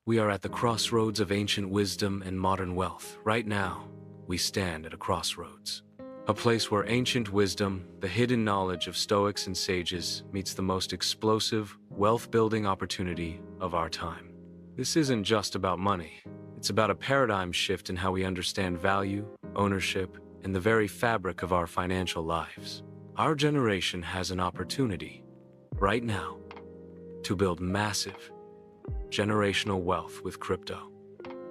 We are at the crossroads of ancient wisdom and modern wealth. Right now, we stand at a crossroads. A place where ancient wisdom, the hidden knowledge of Stoics and sages, meets the most explosive, wealth-building opportunity of our time. This isn't just about money. It's about a paradigm shift in how we understand value, ownership, and the very fabric of our financial lives. Our generation has an opportunity, right now, to build massive, generational wealth with crypto.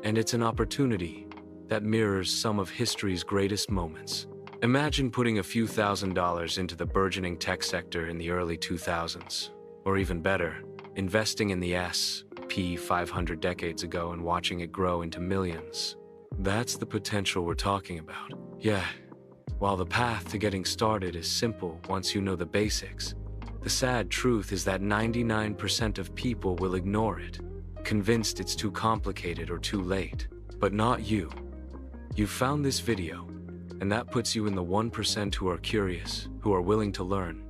And it's an opportunity that mirrors some of history's greatest moments. Imagine putting a few $1,000s into the burgeoning tech sector in the early 2000s, or even better, investing in the S&P 500 decades ago and watching it grow into millions. That's the potential we're talking about. Yeah, while the path to getting started is simple once you know the basics, the sad truth is that 99% of people will ignore it, convinced it's too complicated or too late. But not you. You found this video, and that puts you in the 1% who are curious, who are willing to learn,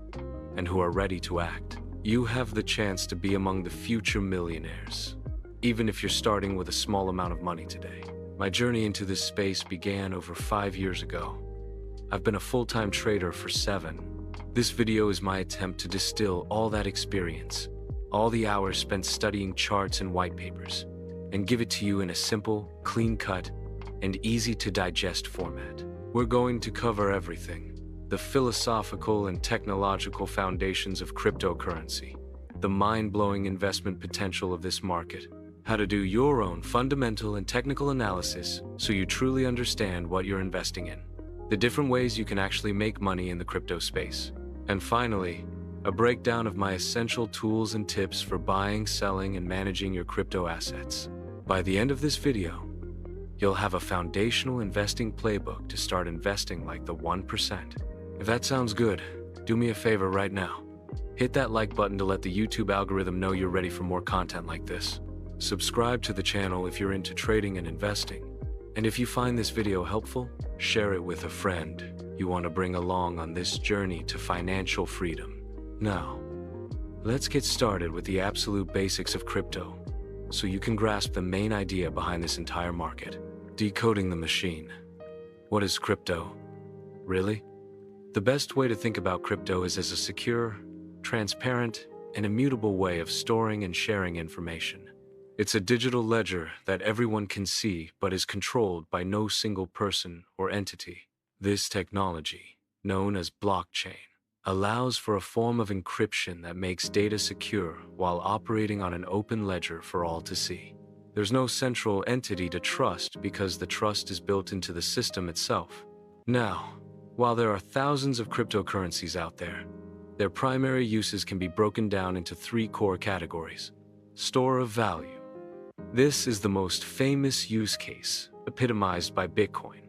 and who are ready to act. You have the chance to be among the future millionaires, even if you're starting with a small amount of money today. My journey into this space began over 5 years ago. I've been a full-time trader for 7. This video is my attempt to distill all that experience, all the hours spent studying charts and white papers, and give it to you in a simple, clean-cut, and easy-to-digest format. We're going to cover everything: the philosophical and technological foundations of cryptocurrency, the mind-blowing investment potential of this market, how to do your own fundamental and technical analysis so you truly understand what you're investing in, the different ways you can actually make money in the crypto space, and finally, a breakdown of my essential tools and tips for buying, selling, and managing your crypto assets. By the end of this video, you'll have a foundational investing playbook to start investing like the 1%. If that sounds good, do me a favor right now. Hit that like button to let the YouTube algorithm know you're ready for more content like this. Subscribe to the channel if you're into trading and investing. And if you find this video helpful, share it with a friend you want to bring along on this journey to financial freedom. Now, let's get started with the absolute basics of crypto, so you can grasp the main idea behind this entire market. Decoding the machine. What is crypto? Really? The best way to think about crypto is as a secure, transparent, and immutable way of storing and sharing information. It's a digital ledger that everyone can see but is controlled by no single person or entity. This technology, known as blockchain, allows for a form of encryption that makes data secure while operating on an open ledger for all to see. There's no central entity to trust because the trust is built into the system itself. Now, while there are thousands of cryptocurrencies out there, their primary uses can be broken down into 3 core categories. Store of value. This is the most famous use case, epitomized by Bitcoin.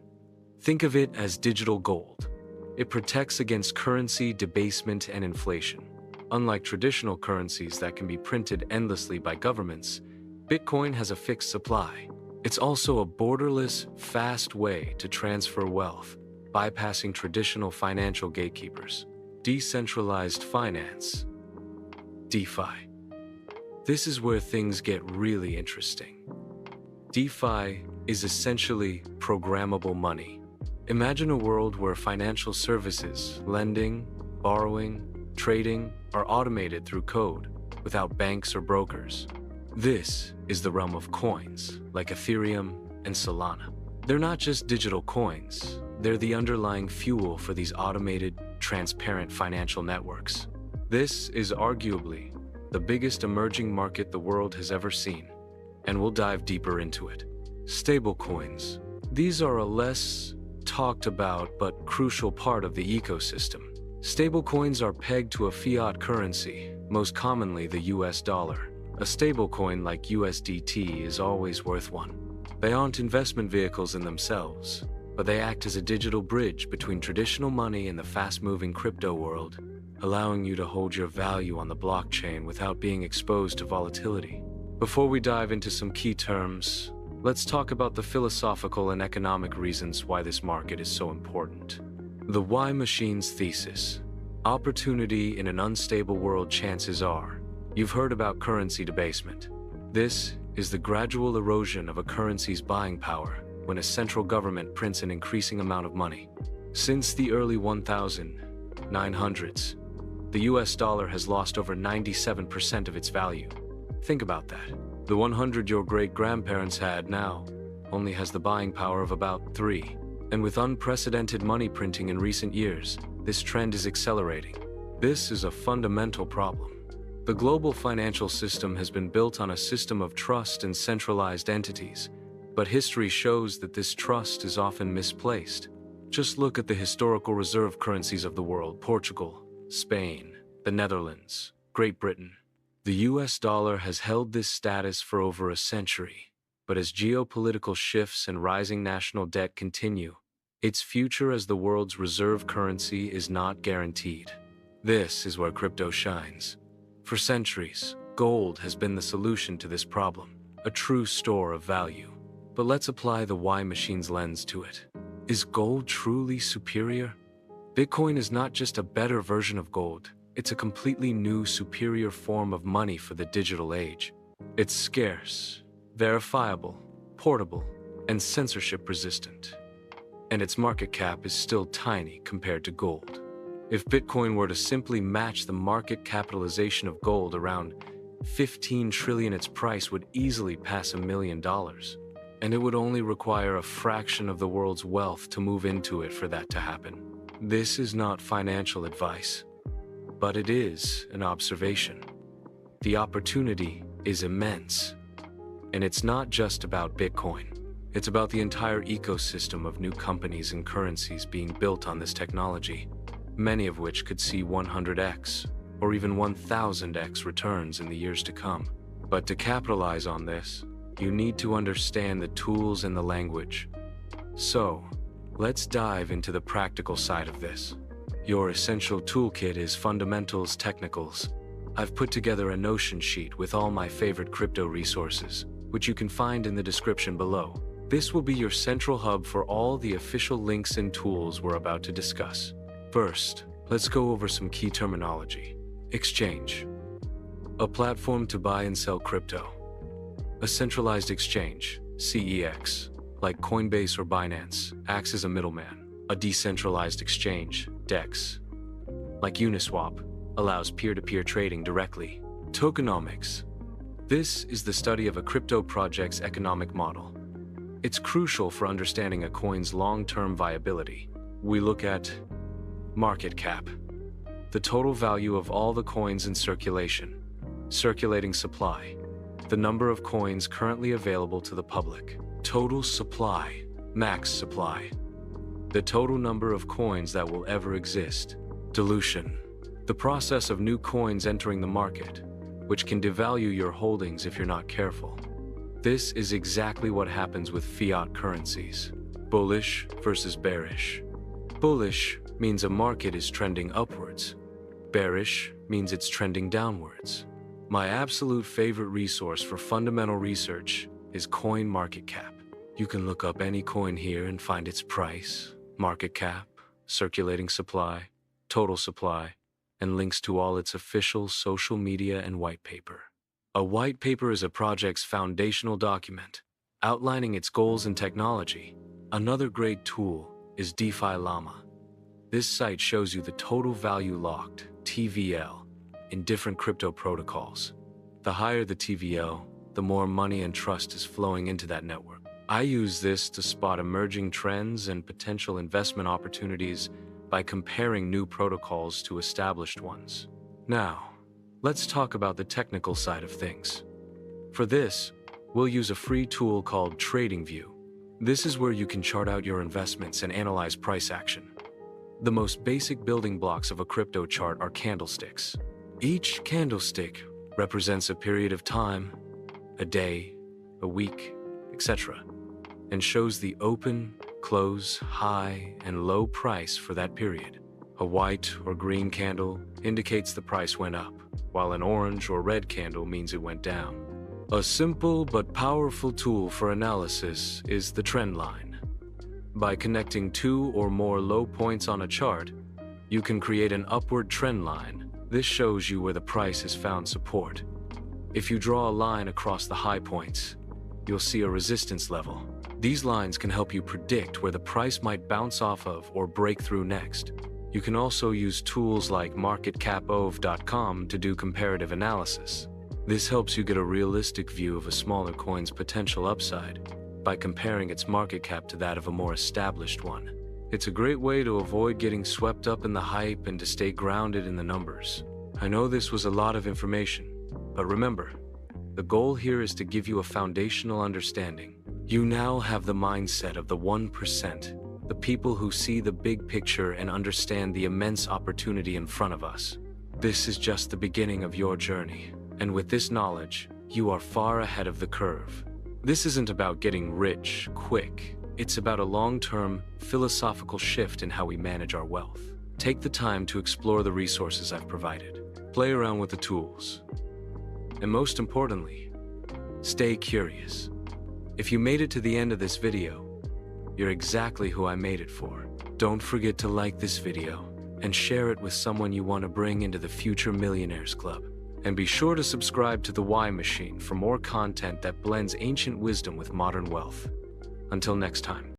Think of it as digital gold. It protects against currency debasement and inflation. Unlike traditional currencies that can be printed endlessly by governments, Bitcoin has a fixed supply. It's also a borderless, fast way to transfer wealth, bypassing traditional financial gatekeepers. Decentralized finance, DeFi. This is where things get really interesting. DeFi is essentially programmable money. Imagine a world where financial services, lending, borrowing, trading, are automated through code, without banks or brokers. This is the realm of coins, like Ethereum and Solana. They're not just digital coins, they're the underlying fuel for these automated, transparent financial networks. This is arguably the biggest emerging market the world has ever seen, and we'll dive deeper into it. Stablecoins. These are a less talked about but crucial part of the ecosystem. Stablecoins are pegged to a fiat currency, most commonly the US dollar. A stablecoin like USDT is always worth one. They aren't investment vehicles in themselves, but they act as a digital bridge between traditional money and the fast-moving crypto world, allowing you to hold your value on the blockchain without being exposed to volatility. Before we dive into some key terms, let's talk about the philosophical and economic reasons why this market is so important. The why machines thesis. Opportunity in an unstable world. Chances are you've heard about currency debasement. This is the gradual erosion of a currency's buying power when a central government prints an increasing amount of money. Since the early 1900s, the US dollar has lost over 97% of its value. Think about that. The 100 your great-grandparents had now only has the buying power of about 3. And with unprecedented money printing in recent years, this trend is accelerating. This is a fundamental problem. The global financial system has been built on a system of trust and centralized entities, but history shows that this trust is often misplaced. Just look at the historical reserve currencies of the world: Portugal, Spain, the Netherlands, Great Britain. The US dollar has held this status for over a century, but as geopolitical shifts and rising national debt continue, its future as the world's reserve currency is not guaranteed. This is where crypto shines. For centuries, gold has been the solution to this problem, a true store of value. But let's apply the Y machine's lens to it. Is gold truly superior? Bitcoin is not just a better version of gold, it's a completely new, superior form of money for the digital age. It's scarce, verifiable, portable, and censorship-resistant. And its market cap is still tiny compared to gold. If Bitcoin were to simply match the market capitalization of gold, around 15 trillion, its price would easily pass $1 million. And it would only require a fraction of the world's wealth to move into it for that to happen. This is not financial advice, but it is an observation. The opportunity is immense. And it's not just about Bitcoin. It's about the entire ecosystem of new companies and currencies being built on this technology, many of which could see 100x or even 1000x returns in the years to come. But to capitalize on this, you need to understand the tools and the language. So, let's dive into the practical side of this. Your essential toolkit is Fundamentals Technicals. I've put together a Notion sheet with all my favorite crypto resources, which you can find in the description below. This will be your central hub for all the official links and tools we're about to discuss. First, let's go over some key terminology. Exchange. A platform to buy and sell crypto. A centralized exchange, CEX, like Coinbase or Binance, acts as a middleman. A decentralized exchange, DEX, like Uniswap, allows peer-to-peer trading directly. Tokenomics. This is the study of a crypto project's economic model. It's crucial for understanding a coin's long-term viability. We look at market cap, the total value of all the coins in circulation. Circulating supply, the number of coins currently available to the public. Total supply, max supply, the total number of coins that will ever exist. Dilution, the process of new coins entering the market, which can devalue your holdings if you're not careful. This is exactly what happens with fiat currencies. Bullish versus bearish. Bullish means a market is trending upwards. Bearish means it's trending downwards. My absolute favorite resource for fundamental research is CoinMarketCap. You can look up any coin here and find its price, market cap, circulating supply, total supply, and links to all its official social media and white paper. A white paper is a project's foundational document, outlining its goals and technology. Another great tool is DeFi Llama. This site shows you the total value locked, TVL, in different crypto protocols. The higher the TVL, the more money and trust is flowing into that network. I use this to spot emerging trends and potential investment opportunities by comparing new protocols to established ones. Now, let's talk about the technical side of things. For this, we'll use a free tool called TradingView. This is where you can chart out your investments and analyze price action. The most basic building blocks of a crypto chart are candlesticks. Each candlestick represents a period of time, a day, a week, etc., and shows the open, close, high, and low price for that period. A white or green candle indicates the price went up, while an orange or red candle means it went down. A simple but powerful tool for analysis is the trend line. By connecting two or more low points on a chart, you can create an upward trend line. This shows you where the price has found support. If you draw a line across the high points, you'll see a resistance level. These lines can help you predict where the price might bounce off of or break through next. You can also use tools like marketcapove.com to do comparative analysis. This helps you get a realistic view of a smaller coin's potential upside by comparing its market cap to that of a more established one. It's a great way to avoid getting swept up in the hype and to stay grounded in the numbers. I know this was a lot of information, but remember, the goal here is to give you a foundational understanding. You now have the mindset of the 1%, the people who see the big picture and understand the immense opportunity in front of us. This is just the beginning of your journey, and with this knowledge, you are far ahead of the curve. This isn't about getting rich quick. It's about a long-term, philosophical shift in how we manage our wealth. Take the time to explore the resources I've provided. Play around with the tools. And most importantly, stay curious. If you made it to the end of this video, you're exactly who I made it for. Don't forget to like this video and share it with someone you want to bring into the Future Millionaires Club. And be sure to subscribe to The Why Machine for more content that blends ancient wisdom with modern wealth. Until next time.